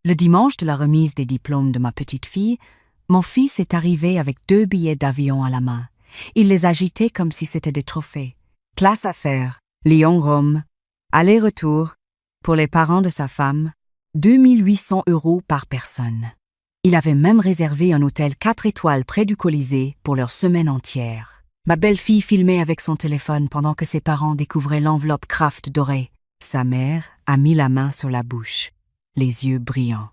Le dimanche de la remise des diplômes de ma petite fille, mon fils est arrivé avec 2 billets d'avion à la main. Il les agitait comme si c'était des trophées. Classe affaires, Lyon-Rome, aller-retour, pour les parents de sa femme, 2800 € par personne. Il avait même réservé un hôtel 4 étoiles près du Colisée pour leur semaine entière. Ma belle-fille filmait avec son téléphone pendant que ses parents découvraient l'enveloppe Kraft dorée. Sa mère a mis la main sur la bouche, les yeux brillants.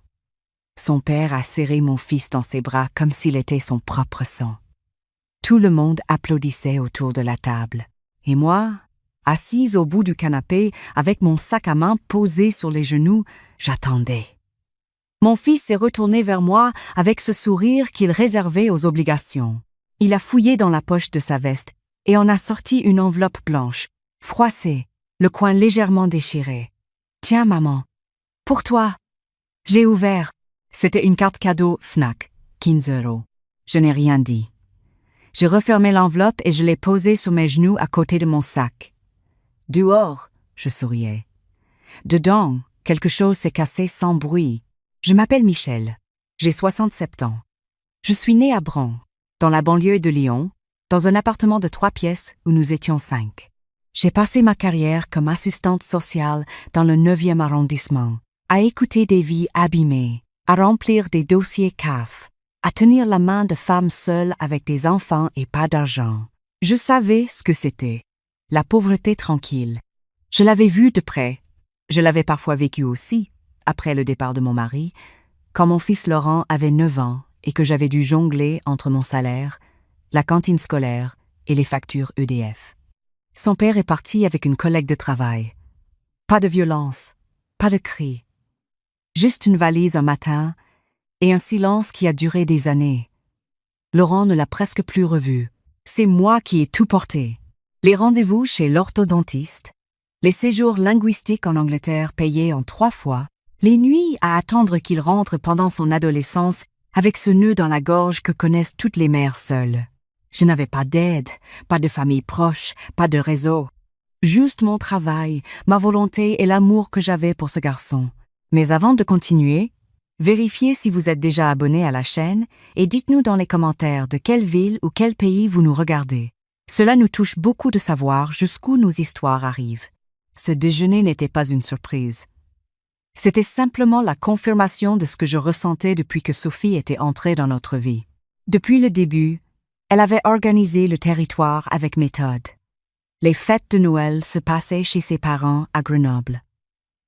Son père a serré mon fils dans ses bras comme s'il était son propre sang. Tout le monde applaudissait autour de la table. Et moi, assise au bout du canapé, avec mon sac à main posé sur les genoux, j'attendais. Mon fils s'est retourné vers moi avec ce sourire qu'il réservait aux obligations. Il a fouillé dans la poche de sa veste et en a sorti une enveloppe blanche, froissée, le coin légèrement déchiré. « Tiens, maman, pour toi. » J'ai ouvert. C'était une carte cadeau Fnac, 15 €. Je n'ai rien dit. J'ai refermé l'enveloppe et je l'ai posée sur mes genoux à côté de mon sac. Dehors, je souriais. Dedans, quelque chose s'est cassé sans bruit. Je m'appelle Michel. J'ai 67 ans. Je suis née à Bron, dans la banlieue de Lyon, dans un appartement de 3 pièces où nous étions 5. J'ai passé ma carrière comme assistante sociale dans le 9e arrondissement, à écouter des vies abîmées, à remplir des dossiers CAF, à tenir la main de femmes seules avec des enfants et pas d'argent. Je savais ce que c'était, la pauvreté tranquille. Je l'avais vue de près. Je l'avais parfois vécue aussi, après le départ de mon mari, quand mon fils Laurent avait 9 ans et que j'avais dû jongler entre mon salaire, la cantine scolaire et les factures EDF. Son père est parti avec une collègue de travail. Pas de violence, pas de cris. Juste une valise un matin et un silence qui a duré des années. Laurent ne l'a presque plus revu. C'est moi qui ai tout porté. Les rendez-vous chez l'orthodontiste, les séjours linguistiques en Angleterre payés en 3 fois, les nuits à attendre qu'il rentre pendant son adolescence avec ce nœud dans la gorge que connaissent toutes les mères seules. Je n'avais pas d'aide, pas de famille proche, pas de réseau. Juste mon travail, ma volonté et l'amour que j'avais pour ce garçon. Mais avant de continuer, vérifiez si vous êtes déjà abonné à la chaîne et dites-nous dans les commentaires de quelle ville ou quel pays vous nous regardez. Cela nous touche beaucoup de savoir jusqu'où nos histoires arrivent. Ce déjeuner n'était pas une surprise. C'était simplement la confirmation de ce que je ressentais depuis que Sophie était entrée dans notre vie. Depuis le début, elle avait organisé le territoire avec méthode. Les fêtes de Noël se passaient chez ses parents à Grenoble.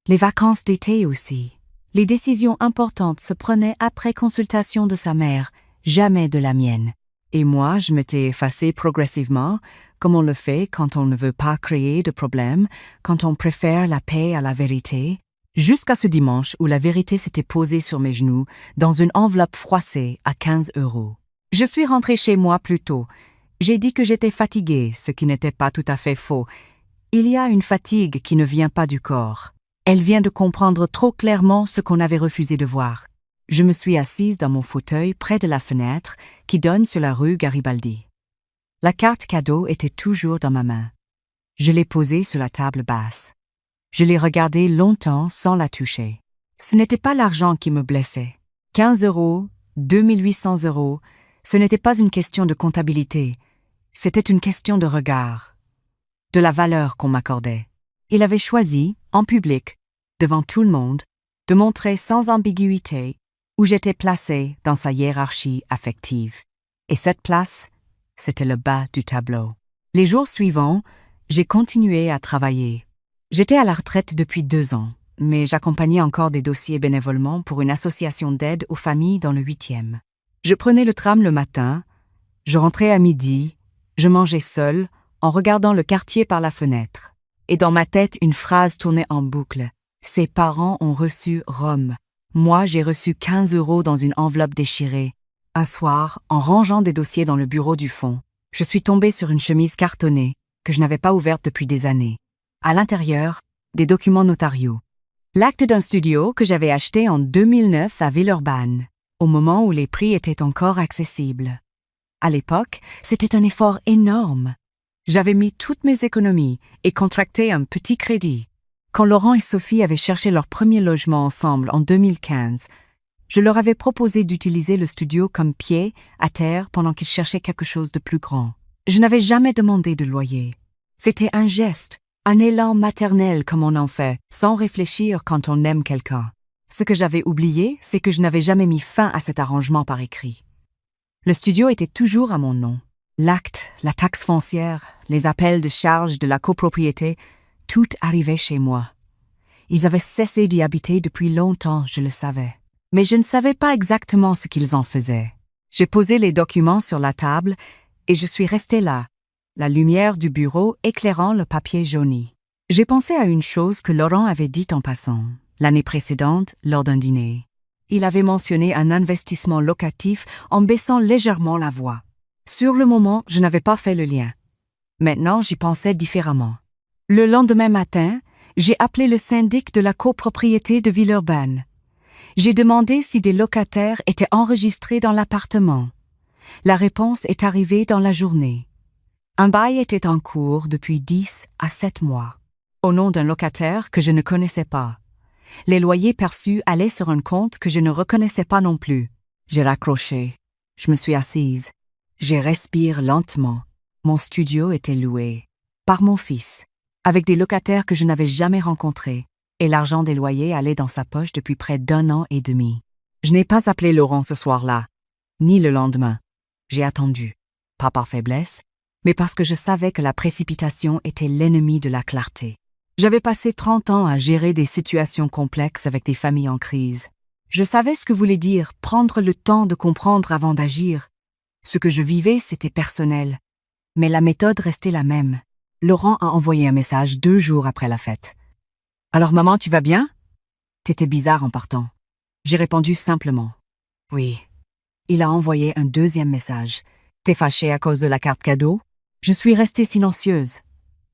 Les vacances d'été aussi. Les décisions importantes se prenaient après consultation de sa mère, jamais de la mienne. Et moi, je m'étais effacée progressivement, comme on le fait quand on ne veut pas créer de problème, quand on préfère la paix à la vérité, jusqu'à ce dimanche où la vérité s'était posée sur mes genoux dans une enveloppe froissée à 15 €. Je suis rentrée chez moi plus tôt. J'ai dit que j'étais fatiguée, ce qui n'était pas tout à fait faux. Il y a une fatigue qui ne vient pas du corps. Elle vient de comprendre trop clairement ce qu'on avait refusé de voir. Je me suis assise dans mon fauteuil près de la fenêtre qui donne sur la rue Garibaldi. La carte cadeau était toujours dans ma main. Je l'ai posée sur la table basse. Je l'ai regardée longtemps sans la toucher. Ce n'était pas l'argent qui me blessait. 15 €, 2800 €, ce n'était pas une question de comptabilité. C'était une question de regard, de la valeur qu'on m'accordait. Il avait choisi, en public, devant tout le monde, de montrer sans ambiguïté où j'étais placée dans sa hiérarchie affective. Et cette place, c'était le bas du tableau. Les jours suivants, j'ai continué à travailler. J'étais à la retraite depuis 2 ans, mais j'accompagnais encore des dossiers bénévolement pour une association d'aide aux familles dans le 8e. Je prenais le tram le matin, je rentrais à midi, je mangeais seule, en regardant le quartier par la fenêtre. Et dans ma tête, une phrase tournait en boucle. Ses parents ont reçu Rome. Moi, j'ai reçu 15 € dans une enveloppe déchirée. Un soir, en rangeant des dossiers dans le bureau du fond, je suis tombée sur une chemise cartonnée que je n'avais pas ouverte depuis des années. À l'intérieur, des documents notariaux. L'acte d'un studio que j'avais acheté en 2009 à Villeurbanne, au moment où les prix étaient encore accessibles. À l'époque, c'était un effort énorme. J'avais mis toutes mes économies et contracté un petit crédit. Quand Laurent et Sophie avaient cherché leur premier logement ensemble en 2015, je leur avais proposé d'utiliser le studio comme pied à terre pendant qu'ils cherchaient quelque chose de plus grand. Je n'avais jamais demandé de loyer. C'était un geste, un élan maternel comme on en fait, sans réfléchir quand on aime quelqu'un. Ce que j'avais oublié, c'est que je n'avais jamais mis fin à cet arrangement par écrit. Le studio était toujours à mon nom. L'acte, la taxe foncière, les appels de charges de la copropriété, tout arrivait chez moi. Ils avaient cessé d'y habiter depuis longtemps, je le savais. Mais je ne savais pas exactement ce qu'ils en faisaient. J'ai posé les documents sur la table et je suis restée là, la lumière du bureau éclairant le papier jauni. J'ai pensé à une chose que Laurent avait dite en passant, l'année précédente, lors d'un dîner. Il avait mentionné un investissement locatif en baissant légèrement la voix. Sur le moment, je n'avais pas fait le lien. Maintenant, j'y pensais différemment. Le lendemain matin, j'ai appelé le syndic de la copropriété de Villeurbanne. J'ai demandé si des locataires étaient enregistrés dans l'appartement. La réponse est arrivée dans la journée. Un bail était en cours depuis 10 à 7 mois, au nom d'un locataire que je ne connaissais pas. Les loyers perçus allaient sur un compte que je ne reconnaissais pas non plus. J'ai raccroché. Je me suis assise. Je respire lentement. Mon studio était loué. Par mon fils, avec des locataires que je n'avais jamais rencontrés. Et l'argent des loyers allait dans sa poche depuis près d'1 an et demi. Je n'ai pas appelé Laurent ce soir-là, ni le lendemain. J'ai attendu, pas par faiblesse, mais parce que je savais que la précipitation était l'ennemi de la clarté. J'avais passé 30 ans à gérer des situations complexes avec des familles en crise. Je savais ce que voulait dire prendre le temps de comprendre avant d'agir. Ce que je vivais, c'était personnel, mais la méthode restait la même. Laurent a envoyé un message 2 jours après la fête. « Alors maman, tu vas bien ?» T'étais bizarre en partant. J'ai répondu simplement. « Oui. » Il a envoyé un 2e message. « T'es fâchée à cause de la carte cadeau ?» Je suis restée silencieuse.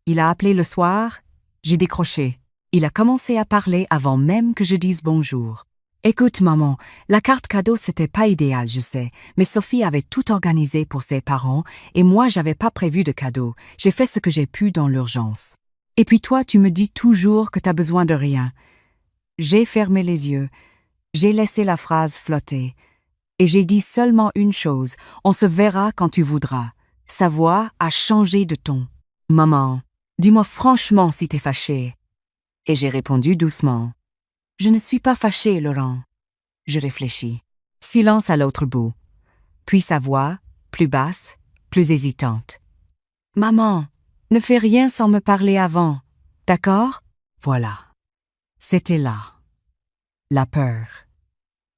Il a appelé le soir. J'ai décroché. Il a commencé à parler avant même que je dise bonjour. « Écoute maman, la carte cadeau c'était pas idéal, je sais, mais Sophie avait tout organisé pour ses parents et moi j'avais pas prévu de cadeau. J'ai fait ce que j'ai pu dans l'urgence. Et puis toi, tu me dis toujours que t'as besoin de rien. » J'ai fermé les yeux, j'ai laissé la phrase flotter, et j'ai dit seulement une chose, on se verra quand tu voudras. Sa voix a changé de ton. « Maman, dis-moi franchement si t'es fâchée. » Et j'ai répondu doucement. « Je ne suis pas fâchée, Laurent. » Je réfléchis. Silence à l'autre bout. Puis sa voix, plus basse, plus hésitante. « Maman, ne fais rien sans me parler avant, d'accord ?» Voilà. C'était là. La peur.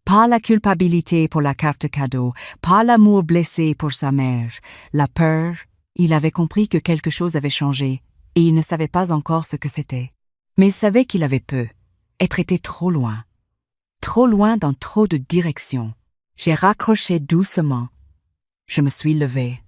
Pas la culpabilité pour la carte cadeau, pas l'amour blessé pour sa mère. La peur, il avait compris que quelque chose avait changé, et il ne savait pas encore ce que c'était. Mais il savait qu'il avait peu, être été trop loin dans trop de directions. J'ai raccroché doucement. Je me suis levée.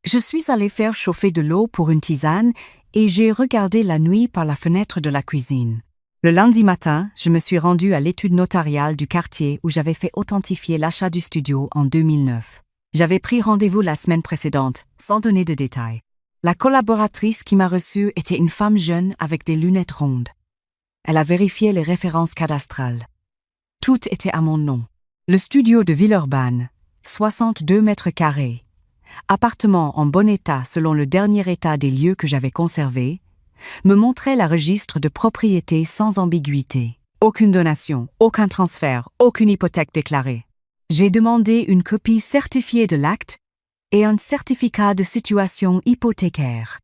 Je suis allée faire chauffer de l'eau pour une tisane et j'ai regardé la nuit par la fenêtre de la cuisine. Le lundi matin, je me suis rendue à l'étude notariale du quartier où j'avais fait authentifier l'achat du studio en 2009. J'avais pris rendez-vous la semaine précédente, sans donner de détails. La collaboratrice qui m'a reçue était une femme jeune avec des lunettes rondes. Elle a vérifié les références cadastrales. Tout était à mon nom. Le studio de Villeurbanne, 62 mètres carrés. Appartement en bon état selon le dernier état des lieux que j'avais conservés, me montrait le registre de propriété sans ambiguïté. Aucune donation, aucun transfert, aucune hypothèque déclarée. J'ai demandé une copie certifiée de l'acte et un certificat de situation hypothécaire.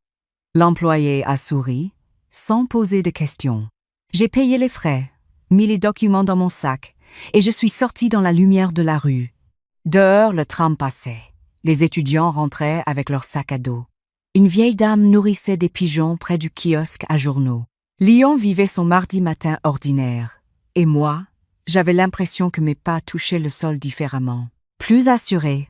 L'employé a souri, sans poser de questions. J'ai payé les frais, mis les documents dans mon sac, et je suis sortie dans la lumière de la rue. Dehors, le tram passait. Les étudiants rentraient avec leurs sacs à dos. Une vieille dame nourrissait des pigeons près du kiosque à journaux. Lyon vivait son mardi matin ordinaire. Et moi, j'avais l'impression que mes pas touchaient le sol différemment. Plus assurée,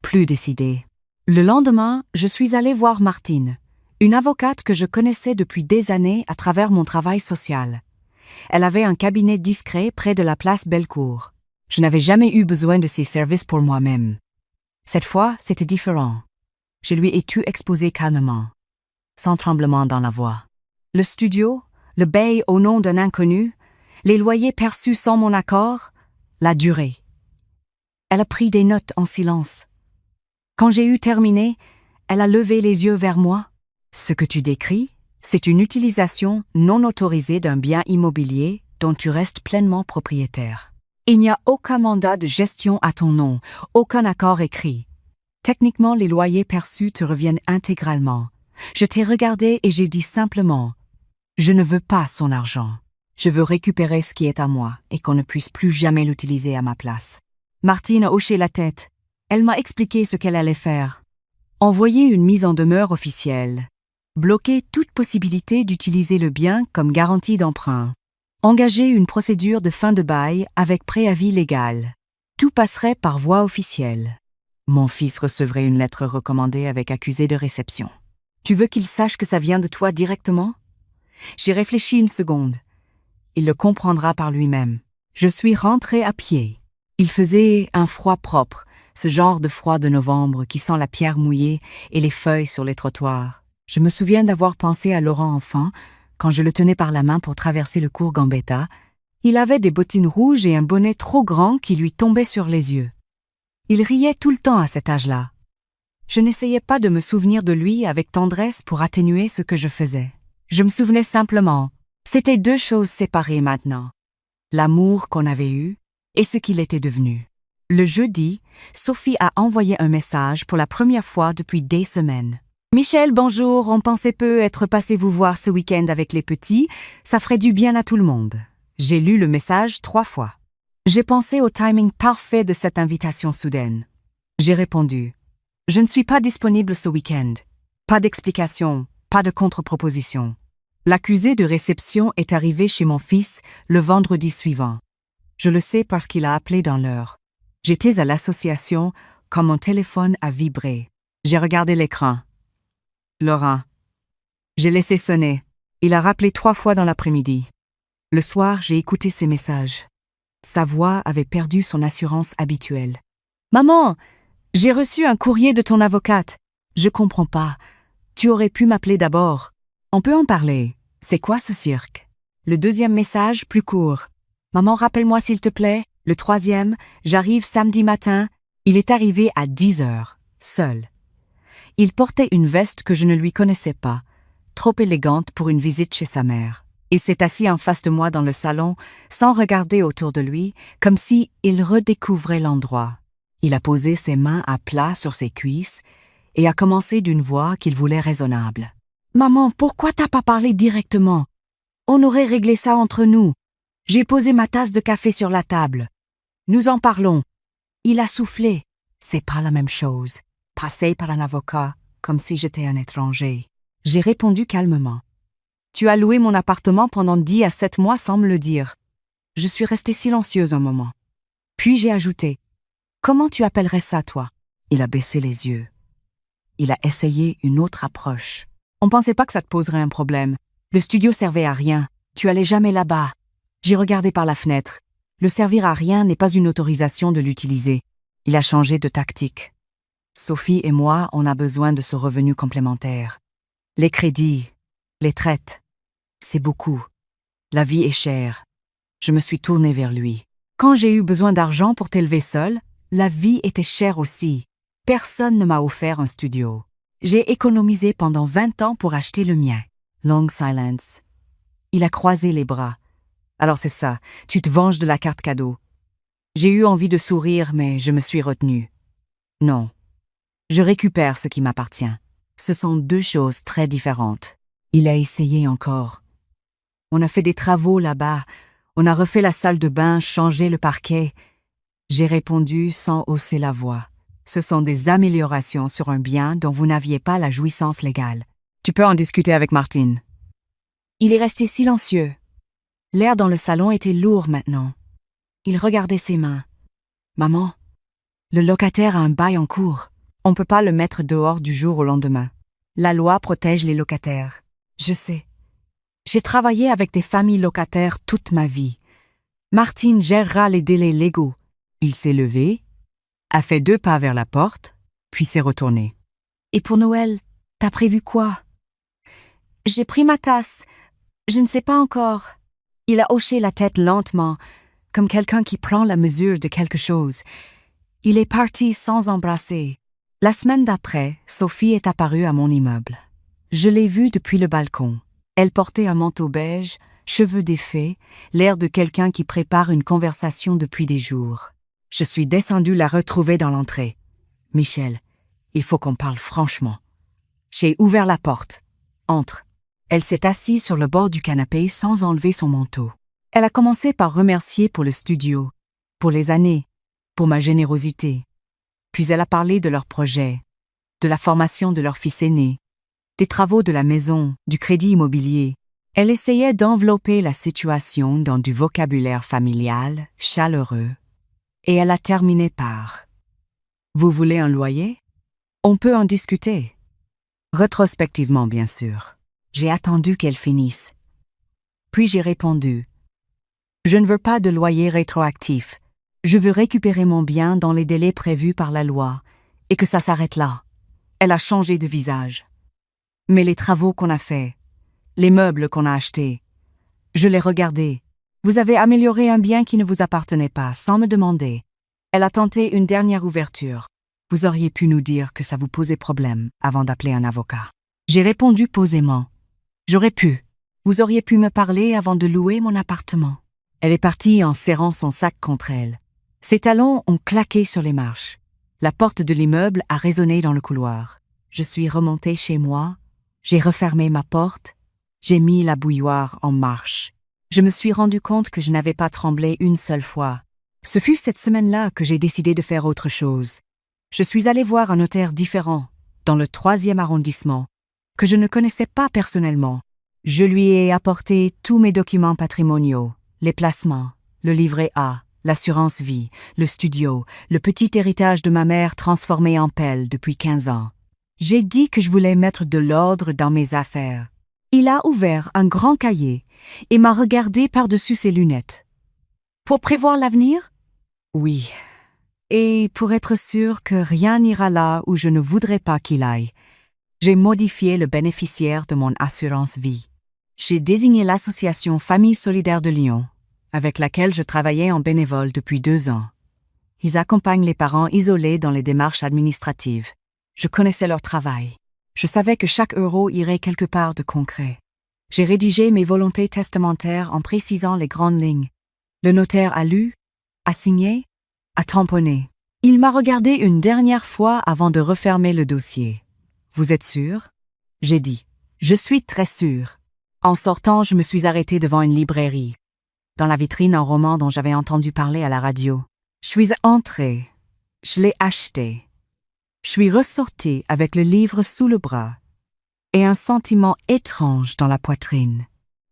plus décidée. Le lendemain, je suis allée voir Martine, une avocate que je connaissais depuis des années à travers mon travail social. Elle avait un cabinet discret près de la place Bellecour. Je n'avais jamais eu besoin de ses services pour moi-même. Cette fois, c'était différent. Je lui ai tout exposé calmement, sans tremblement dans la voix. Le studio, le bail au nom d'un inconnu, les loyers perçus sans mon accord, la durée. Elle a pris des notes en silence. Quand j'ai eu terminé, elle a levé les yeux vers moi. Ce que tu décris, c'est une utilisation non autorisée d'un bien immobilier dont tu restes pleinement propriétaire. Il n'y a aucun mandat de gestion à ton nom, aucun accord écrit. Techniquement, les loyers perçus te reviennent intégralement. Je t'ai regardé et j'ai dit simplement « Je ne veux pas son argent. Je veux récupérer ce qui est à moi et qu'on ne puisse plus jamais l'utiliser à ma place. » Martine a hoché la tête. Elle m'a expliqué ce qu'elle allait faire. Envoyer une mise en demeure officielle. Bloquer toute possibilité d'utiliser le bien comme garantie d'emprunt. Engager une procédure de fin de bail avec préavis légal. Tout passerait par voie officielle. Mon fils recevrait une lettre recommandée avec accusé de réception. Tu veux qu'il sache que ça vient de toi directement? J'ai réfléchi une seconde. Il le comprendra par lui-même. Je suis rentrée à pied. Il faisait un froid propre, ce genre de froid de novembre qui sent la pierre mouillée et les feuilles sur les trottoirs. Je me souviens d'avoir pensé à Laurent enfant, quand je le tenais par la main pour traverser le cours Gambetta. Il avait des bottines rouges et un bonnet trop grand qui lui tombait sur les yeux. Il riait tout le temps à cet âge-là. Je n'essayais pas de me souvenir de lui avec tendresse pour atténuer ce que je faisais. Je me souvenais simplement. C'était deux choses séparées maintenant. L'amour qu'on avait eu et ce qu'il était devenu. Le jeudi, Sophie a envoyé un message pour la première fois depuis des semaines. « Michel, bonjour, on pensait peu être passé vous voir ce week-end avec les petits, ça ferait du bien à tout le monde. » J'ai lu le message 3 fois. J'ai pensé au timing parfait de cette invitation soudaine. J'ai répondu « Je ne suis pas disponible ce week-end. » Pas d'explication, pas de contre-proposition. L'accusé de réception est arrivé chez mon fils le vendredi suivant. Je le sais parce qu'il a appelé dans l'heure. J'étais à l'association quand mon téléphone a vibré. J'ai regardé l'écran. Laurent. J'ai laissé sonner. Il a rappelé 3 fois dans l'après-midi. Le soir, j'ai écouté ses messages. Sa voix avait perdu son assurance habituelle. « Maman, j'ai reçu un courrier de ton avocate. Je comprends pas. Tu aurais pu m'appeler d'abord. On peut en parler. C'est quoi ce cirque? » Le deuxième message, plus court. « Maman, rappelle-moi s'il te plaît. Le troisième, j'arrive samedi matin. Il est arrivé à 10 heures, seul. Il portait une veste que je ne lui connaissais pas, trop élégante pour une visite chez sa mère. Il s'est assis en face de moi dans le salon, sans regarder autour de lui, comme si il redécouvrait l'endroit. Il a posé ses mains à plat sur ses cuisses et a commencé d'une voix qu'il voulait raisonnable. « Maman, pourquoi t'as pas parlé directement? On aurait réglé ça entre nous. J'ai posé ma tasse de café sur la table. Nous en parlons. » Il a soufflé. C'est pas la même chose. Passer par un avocat, comme si j'étais un étranger. J'ai répondu calmement. Tu as loué mon appartement pendant 10 à 7 mois sans me le dire. Je suis restée silencieuse un moment. Puis j'ai ajouté. Comment tu appellerais ça, toi? Il a baissé les yeux. Il a essayé une autre approche. On pensait pas que ça te poserait un problème. Le studio servait à rien. Tu allais jamais là-bas. J'ai regardé par la fenêtre. Le servir à rien n'est pas une autorisation de l'utiliser. Il a changé de tactique. Sophie et moi, on a besoin de ce revenu complémentaire. Les crédits, les traites, c'est beaucoup. La vie est chère. Je me suis tournée vers lui. Quand j'ai eu besoin d'argent pour t'élever seule, la vie était chère aussi. Personne ne m'a offert un studio. J'ai économisé pendant 20 ans pour acheter le mien. Long silence. Il a croisé les bras. Alors c'est ça, tu te venges de la carte cadeau. J'ai eu envie de sourire, mais je me suis retenue. Non. Je récupère ce qui m'appartient. Ce sont deux choses très différentes. Il a essayé encore. On a fait des travaux là-bas. On a refait la salle de bain, changé le parquet. J'ai répondu sans hausser la voix. Ce sont des améliorations sur un bien dont vous n'aviez pas la jouissance légale. Tu peux en discuter avec Martine. Il est resté silencieux. L'air dans le salon était lourd maintenant. Il regardait ses mains. Maman, le locataire a un bail en cours. On ne peut pas le mettre dehors du jour au lendemain. La loi protège les locataires. Je sais. J'ai travaillé avec des familles locataires toute ma vie. Martine gérera les délais légaux. Il s'est levé, a fait 2 pas vers la porte, puis s'est retourné. Et pour Noël, t'as prévu quoi? J'ai pris ma tasse. Je ne sais pas encore. Il a hoché la tête lentement, comme quelqu'un qui prend la mesure de quelque chose. Il est parti sans embrasser. La semaine d'après, Sophie est apparue à mon immeuble. Je l'ai vue depuis le balcon. Elle portait un manteau beige, cheveux défaits, l'air de quelqu'un qui prépare une conversation depuis des jours. Je suis descendue la retrouver dans l'entrée. « Michel, il faut qu'on parle franchement. » J'ai ouvert la porte. « Entre. » Elle s'est assise sur le bord du canapé sans enlever son manteau. Elle a commencé par remercier pour le studio, pour les années, pour ma générosité. Puis elle a parlé de leur projet, de la formation de leur fils aîné, des travaux de la maison, du crédit immobilier. Elle essayait d'envelopper la situation dans du vocabulaire familial, chaleureux, et elle a terminé par « Vous voulez un loyer? On peut en discuter. » Rétrospectivement, bien sûr. J'ai attendu qu'elle finisse. Puis j'ai répondu « Je ne veux pas de loyer rétroactif. Je veux récupérer mon bien dans les délais prévus par la loi, et que ça s'arrête là. » Elle a changé de visage. « Mais les travaux qu'on a faits, les meubles qu'on a achetés, je les regardais. Vous avez amélioré un bien qui ne vous appartenait pas, sans me demander. » Elle a tenté une dernière ouverture. « Vous auriez pu nous dire que ça vous posait problème avant d'appeler un avocat. » J'ai répondu posément. « J'aurais pu. Vous auriez pu me parler avant de louer mon appartement. » Elle est partie en serrant son sac contre elle. Ses talons ont claqué sur les marches. La porte de l'immeuble a résonné dans le couloir. Je suis remontée chez moi, j'ai refermé ma porte, j'ai mis la bouilloire en marche. Je me suis rendu compte que je n'avais pas tremblé une seule fois. Ce fut cette semaine-là que j'ai décidé de faire autre chose. Je suis allée voir un notaire différent, dans le 3e arrondissement, que je ne connaissais pas personnellement. Je lui ai apporté tous mes documents patrimoniaux, les placements, le livret A, l'assurance vie, le studio, le petit héritage de ma mère transformé en pelle depuis 15 ans. J'ai dit que je voulais mettre de l'ordre dans mes affaires. Il a ouvert un grand cahier et m'a regardé par-dessus ses lunettes. « Pour prévoir l'avenir? » « Oui. Et pour être sûr que rien n'ira là où je ne voudrais pas qu'il aille, j'ai modifié le bénéficiaire de mon assurance vie. J'ai désigné l'association Famille solidaire de Lyon, avec laquelle je travaillais en bénévole depuis 2 ans. Ils accompagnent les parents isolés dans les démarches administratives. Je connaissais leur travail. Je savais que chaque euro irait quelque part de concret. J'ai rédigé mes volontés testamentaires en précisant les grandes lignes. Le notaire a lu, a signé, a tamponné. Il m'a regardé une dernière fois avant de refermer le dossier. « Vous êtes sûr? » J'ai dit. « Je suis très sûr. » En sortant, je me suis arrêtée devant une librairie. Dans la vitrine, un roman dont j'avais entendu parler à la radio. Je suis entrée. Je l'ai acheté. Je suis ressortie avec le livre sous le bras et un sentiment étrange dans la poitrine.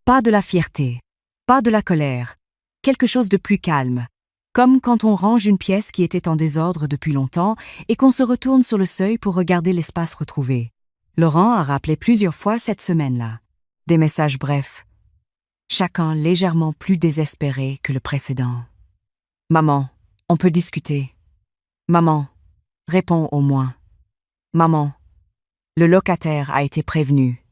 Pas de la fierté, pas de la colère, quelque chose de plus calme, comme quand on range une pièce qui était en désordre depuis longtemps et qu'on se retourne sur le seuil pour regarder l'espace retrouvé. Laurent a rappelé plusieurs fois cette semaine-là. Des messages brefs, chacun légèrement plus désespéré que le précédent. « Maman, on peut discuter. Maman, réponds au moins. Maman, le locataire a été prévenu.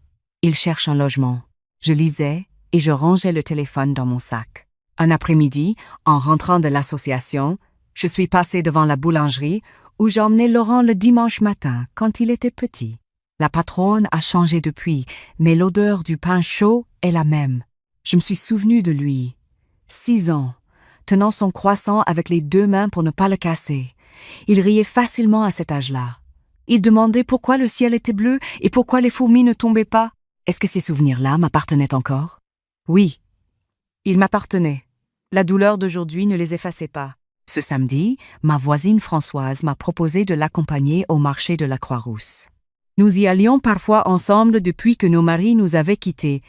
Il cherche un logement. » Je lisais et je rangeais le téléphone dans mon sac. Un après-midi, en rentrant de l'association, je suis passée devant la boulangerie où j'emmenais Laurent le dimanche matin quand il était petit. La patronne a changé depuis, mais l'odeur du pain chaud est la même. Je me suis souvenue de lui, 6 ans, tenant son croissant avec les 2 mains pour ne pas le casser. Il riait facilement à cet âge-là. Il demandait pourquoi le ciel était bleu et pourquoi les fourmis ne tombaient pas. Est-ce que ces souvenirs-là m'appartenaient encore? Oui, ils m'appartenaient. La douleur d'aujourd'hui ne les effaçait pas. Ce samedi, ma voisine Françoise m'a proposé de l'accompagner au marché de la Croix-Rousse. Nous y allions parfois ensemble depuis que nos maris nous avaient quittés.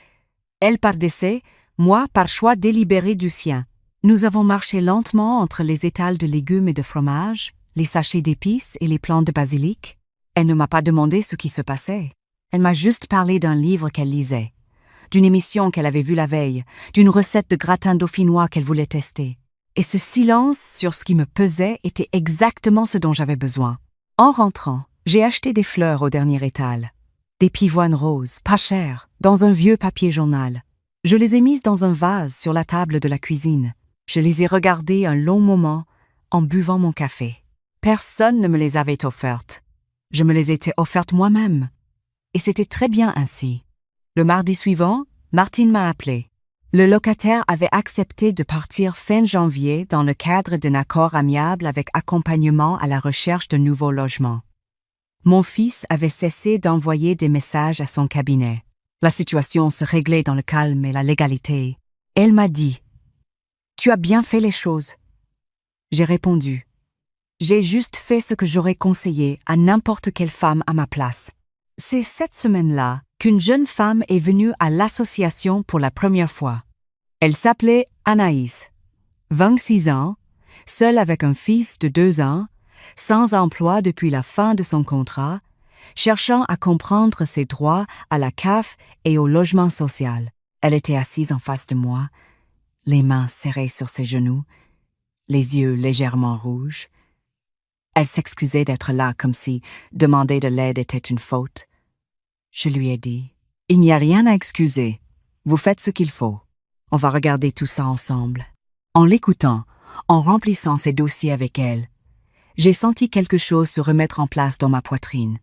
Elle par décès, moi par choix délibéré du sien. Nous avons marché lentement entre les étals de légumes et de fromage, les sachets d'épices et les plants de basilic. Elle ne m'a pas demandé ce qui se passait. Elle m'a juste parlé d'un livre qu'elle lisait, d'une émission qu'elle avait vue la veille, d'une recette de gratin dauphinois qu'elle voulait tester. Et ce silence sur ce qui me pesait était exactement ce dont j'avais besoin. En rentrant, j'ai acheté des fleurs au dernier étal. Des pivoines roses, pas chères, dans un vieux papier journal. Je les ai mises dans un vase sur la table de la cuisine. Je les ai regardées un long moment en buvant mon café. Personne ne me les avait offertes. Je me les étais offertes moi-même. Et c'était très bien ainsi. Le mardi suivant, Martine m'a appelé. Le locataire avait accepté de partir fin janvier dans le cadre d'un accord amiable avec accompagnement à la recherche d'un nouveau logement. Mon fils avait cessé d'envoyer des messages à son cabinet. La situation se réglait dans le calme et la légalité. Elle m'a dit « Tu as bien fait les choses. » J'ai répondu « J'ai juste fait ce que j'aurais conseillé à n'importe quelle femme à ma place. » C'est cette semaine-là qu'une jeune femme est venue à l'association pour la première fois. Elle s'appelait Anaïs, 26 ans, seule avec un fils de 2 ans, sans emploi depuis la fin de son contrat, cherchant à comprendre ses droits à la CAF et au logement social. Elle était assise en face de moi, les mains serrées sur ses genoux, les yeux légèrement rouges. Elle s'excusait d'être là comme si demander de l'aide était une faute. Je lui ai dit « Il n'y a rien à excuser. Vous faites ce qu'il faut. On va regarder tout ça ensemble. » En l'écoutant, en remplissant ses dossiers avec elle, j'ai senti quelque chose se remettre en place dans ma poitrine.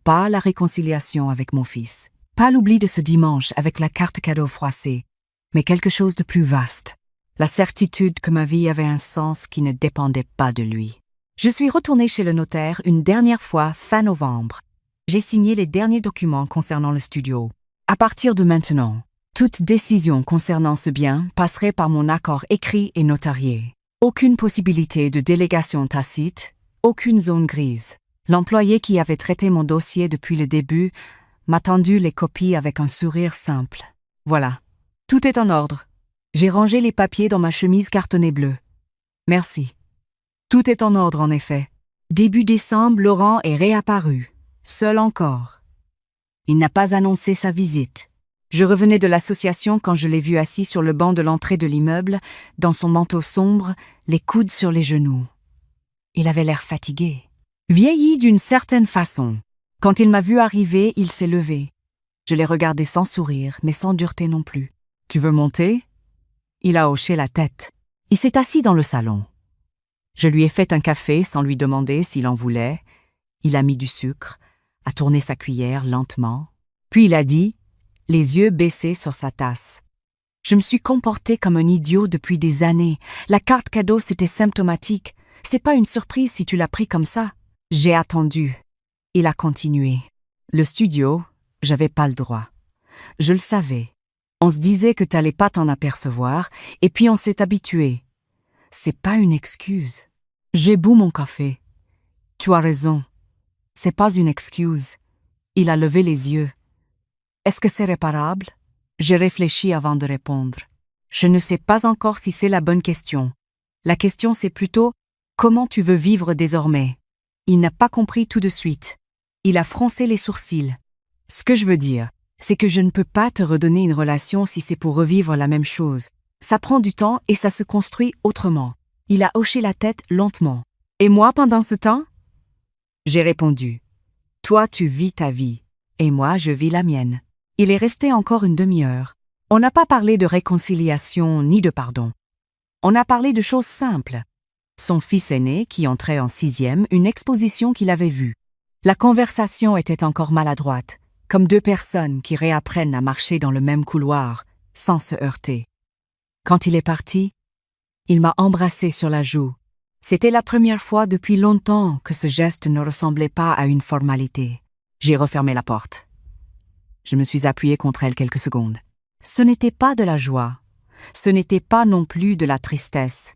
Pas la réconciliation avec mon fils, pas l'oubli de ce dimanche avec la carte cadeau froissée, mais quelque chose de plus vaste, la certitude que ma vie avait un sens qui ne dépendait pas de lui. Je suis retournée chez le notaire une dernière fois fin novembre. J'ai signé les derniers documents concernant le studio. À partir de maintenant, toute décision concernant ce bien passerait par mon accord écrit et notarié. Aucune possibilité de délégation tacite, aucune zone grise. L'employé qui avait traité mon dossier depuis le début m'a tendu les copies avec un sourire simple. Voilà, tout est en ordre. J'ai rangé les papiers dans ma chemise cartonnée bleue. Merci. Tout est en ordre en effet. Début décembre, Laurent est réapparu, seul encore. Il n'a pas annoncé sa visite. Je revenais de l'association quand je l'ai vu assis sur le banc de l'entrée de l'immeuble, dans son manteau sombre, les coudes sur les genoux. Il avait l'air fatigué. Vieilli d'une certaine façon. Quand il m'a vu arriver, il s'est levé. Je l'ai regardé sans sourire, mais sans dureté non plus. « Tu veux monter ?» Il a hoché la tête. Il s'est assis dans le salon. Je lui ai fait un café sans lui demander s'il en voulait. Il a mis du sucre, a tourné sa cuillère lentement. Puis il a dit, les yeux baissés sur sa tasse. Je me suis comporté comme un idiot depuis des années. La carte cadeau, c'était symptomatique. C'est pas une surprise si tu l'as pris comme ça. J'ai attendu. Il a continué. Le studio, j'avais pas le droit. Je le savais. On se disait que t'allais pas t'en apercevoir, et puis on s'est habitué. C'est pas une excuse. J'ai bu mon café. Tu as raison. C'est pas une excuse. Il a levé les yeux. Est-ce que c'est réparable? J'ai réfléchi avant de répondre. Je ne sais pas encore si c'est la bonne question. La question c'est plutôt comment tu veux vivre désormais? Il n'a pas compris tout de suite. Il a froncé les sourcils. Ce que je veux dire, c'est que je ne peux pas te redonner une relation si c'est pour revivre la même chose. Ça prend du temps et ça se construit autrement. Il a hoché la tête lentement. Et moi pendant ce temps? J'ai répondu. Toi tu vis ta vie, et moi je vis la mienne. Il est resté encore une demi-heure. On n'a pas parlé de réconciliation ni de pardon. On a parlé de choses simples. Son fils aîné, qui entrait en 6e, une exposition qu'il avait vue. La conversation était encore maladroite, comme deux personnes qui réapprennent à marcher dans le même couloir, sans se heurter. Quand il est parti, il m'a embrassé sur la joue. C'était la première fois depuis longtemps que ce geste ne ressemblait pas à une formalité. J'ai refermé la porte. Je me suis appuyé contre elle quelques secondes. Ce n'était pas de la joie. Ce n'était pas non plus de la tristesse.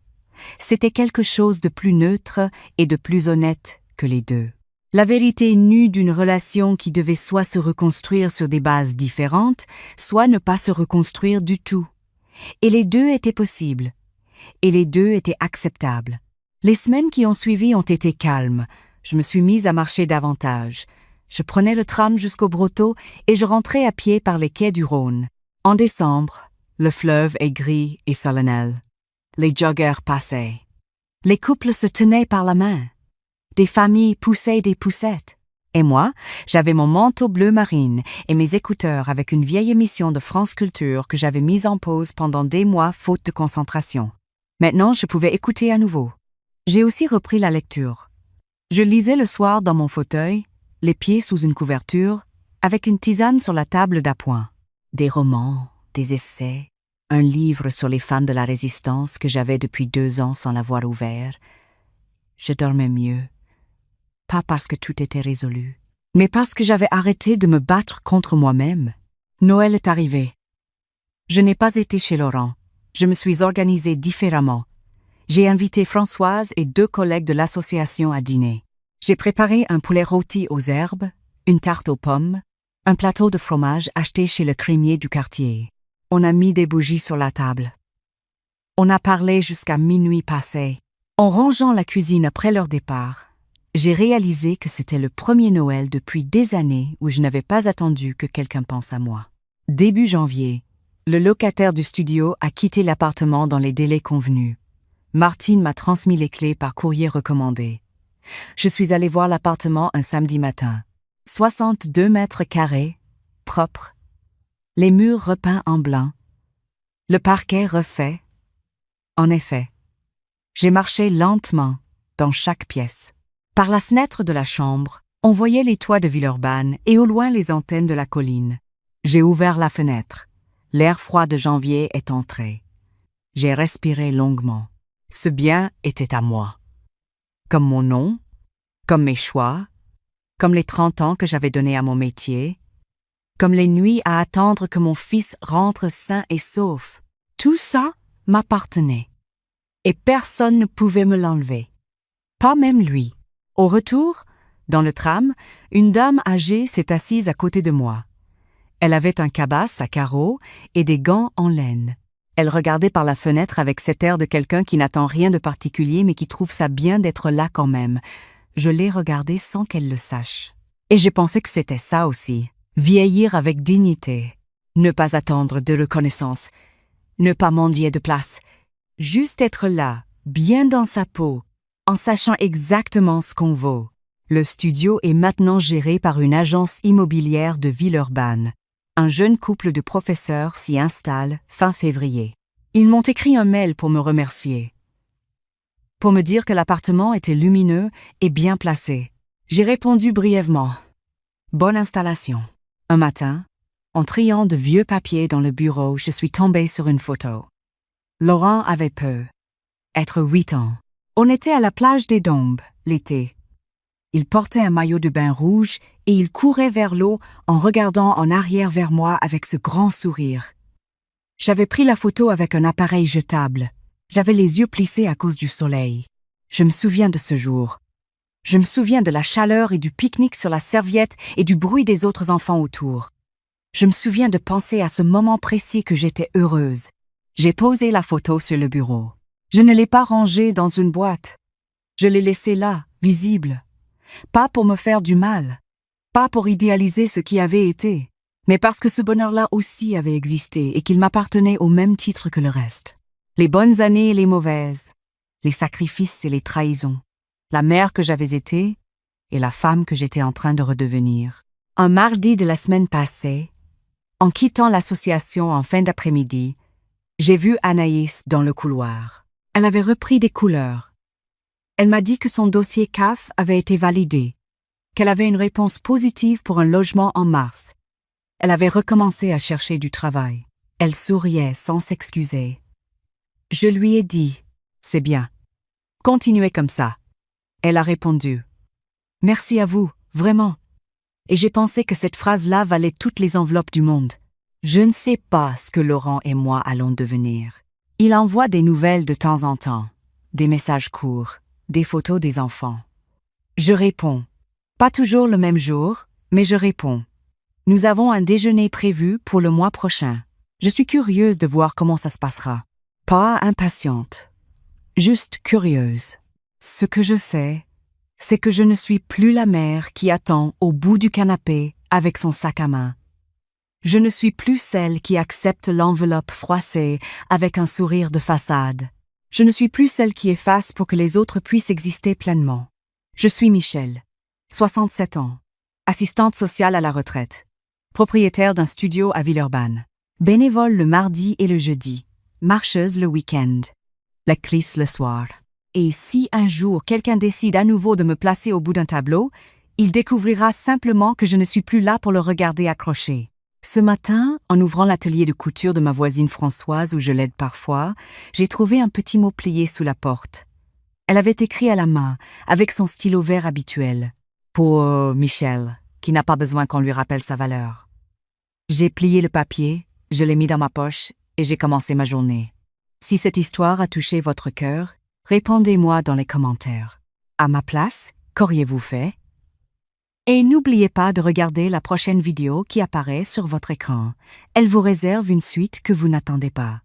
C'était quelque chose de plus neutre et de plus honnête que les deux. La vérité nue d'une relation qui devait soit se reconstruire sur des bases différentes, soit ne pas se reconstruire du tout. Et les deux étaient possibles. Et les deux étaient acceptables. Les semaines qui ont suivi ont été calmes. Je me suis mise à marcher davantage. Je prenais le tram jusqu'au Brotteau et je rentrais à pied par les quais du Rhône. En décembre, le fleuve est gris et solennel. Les joggers passaient. Les couples se tenaient par la main. Des familles poussaient des poussettes. Et moi, j'avais mon manteau bleu marine et mes écouteurs avec une vieille émission de France Culture que j'avais mise en pause pendant des mois faute de concentration. Maintenant, je pouvais écouter à nouveau. J'ai aussi repris la lecture. Je lisais le soir dans mon fauteuil, les pieds sous une couverture, avec une tisane sur la table d'appoint. Des romans, des essais, un livre sur les femmes de la Résistance que j'avais depuis 2 ans sans l'avoir ouvert. Je dormais mieux. Pas parce que tout était résolu, mais parce que j'avais arrêté de me battre contre moi-même. Noël est arrivé. Je n'ai pas été chez Laurent. Je me suis organisée différemment. J'ai invité Françoise et 2 collègues de l'association à dîner. J'ai préparé un poulet rôti aux herbes, une tarte aux pommes, un plateau de fromage acheté chez le crémier du quartier. On a mis des bougies sur la table. On a parlé jusqu'à minuit passé. En rangeant la cuisine après leur départ, j'ai réalisé que c'était le premier Noël depuis des années où je n'avais pas attendu que quelqu'un pense à moi. Début janvier, le locataire du studio a quitté l'appartement dans les délais convenus. Martine m'a transmis les clés par courrier recommandé. Je suis allée voir l'appartement un samedi matin. 62 mètres carrés, propre, les murs repeints en blanc, le parquet refait. En effet, j'ai marché lentement dans chaque pièce. Par la fenêtre de la chambre, on voyait les toits de Villeurbanne et au loin les antennes de la colline. J'ai ouvert la fenêtre. L'air froid de janvier est entré. J'ai respiré longuement. Ce bien était à moi. Comme mon nom, comme mes choix, comme les 30 ans que j'avais donnés à mon métier, comme les nuits à attendre que mon fils rentre sain et sauf. Tout ça m'appartenait. Et personne ne pouvait me l'enlever. Pas même lui. Au retour, dans le tram, une dame âgée s'est assise à côté de moi. Elle avait un cabas à carreaux et des gants en laine. Elle regardait par la fenêtre avec cet air de quelqu'un qui n'attend rien de particulier mais qui trouve ça bien d'être là quand même. Je l'ai regardée sans qu'elle le sache. Et j'ai pensé que c'était ça aussi. Vieillir avec dignité. Ne pas attendre de reconnaissance. Ne pas mendier de place. Juste être là, bien dans sa peau, en sachant exactement ce qu'on vaut. Le studio est maintenant géré par une agence immobilière de Villeurbanne. Un jeune couple de professeurs s'y installe fin février. Ils m'ont écrit un mail pour me remercier. Pour me dire que l'appartement était lumineux et bien placé. J'ai répondu brièvement. Bonne installation. Un matin, en triant de vieux papiers dans le bureau, je suis tombée sur une photo. Laurent avait peu. Être 8 ans. On était à la plage des Dombes, l'été. Il portait un maillot de bain rouge et il courait vers l'eau en regardant en arrière vers moi avec ce grand sourire. J'avais pris la photo avec un appareil jetable. J'avais les yeux plissés à cause du soleil. Je me souviens de ce jour. Je me souviens de la chaleur et du pique-nique sur la serviette et du bruit des autres enfants autour. Je me souviens de penser à ce moment précis que j'étais heureuse. J'ai posé la photo sur le bureau. Je ne l'ai pas rangée dans une boîte. Je l'ai laissée là, visible. Pas pour me faire du mal, pas pour idéaliser ce qui avait été, mais parce que ce bonheur-là aussi avait existé et qu'il m'appartenait au même titre que le reste. Les bonnes années et les mauvaises, les sacrifices et les trahisons, la mère que j'avais été et la femme que j'étais en train de redevenir. Un mardi de la semaine passée, en quittant l'association en fin d'après-midi, j'ai vu Anaïs dans le couloir. Elle avait repris des couleurs. Elle m'a dit que son dossier CAF avait été validé, qu'elle avait une réponse positive pour un logement en mars. Elle avait recommencé à chercher du travail. Elle souriait sans s'excuser. Je lui ai dit « C'est bien. Continuez comme ça. » Elle a répondu « Merci à vous, vraiment. » Et j'ai pensé que cette phrase-là valait toutes les enveloppes du monde. Je ne sais pas ce que Laurent et moi allons devenir. Il envoie des nouvelles de temps en temps, des messages courts, des photos des enfants. Je réponds. Pas toujours le même jour, mais je réponds. Nous avons un déjeuner prévu pour le mois prochain. Je suis curieuse de voir comment ça se passera. Pas impatiente, juste curieuse. Ce que je sais, c'est que je ne suis plus la mère qui attend au bout du canapé avec son sac à main. Je ne suis plus celle qui accepte l'enveloppe froissée avec un sourire de façade. Je ne suis plus celle qui efface pour que les autres puissent exister pleinement. Je suis Michel, 67 ans, Assistante sociale à la retraite. Propriétaire d'un studio à Villeurbanne. Bénévole le mardi et le jeudi. Marcheuse le week-end. Lectrice le soir. Et si un jour quelqu'un décide à nouveau de me placer au bout d'un tableau, il découvrira simplement que je ne suis plus là pour le regarder accroché. Ce matin, en ouvrant l'atelier de couture de ma voisine Françoise où je l'aide parfois, j'ai trouvé un petit mot plié sous la porte. Elle avait écrit à la main, avec son stylo vert habituel. Pour Michel, qui n'a pas besoin qu'on lui rappelle sa valeur. J'ai plié le papier, je l'ai mis dans ma poche et j'ai commencé ma journée. Si cette histoire a touché votre cœur, répondez-moi dans les commentaires. À ma place, qu'auriez-vous fait? Et n'oubliez pas de regarder la prochaine vidéo qui apparaît sur votre écran. Elle vous réserve une suite que vous n'attendez pas.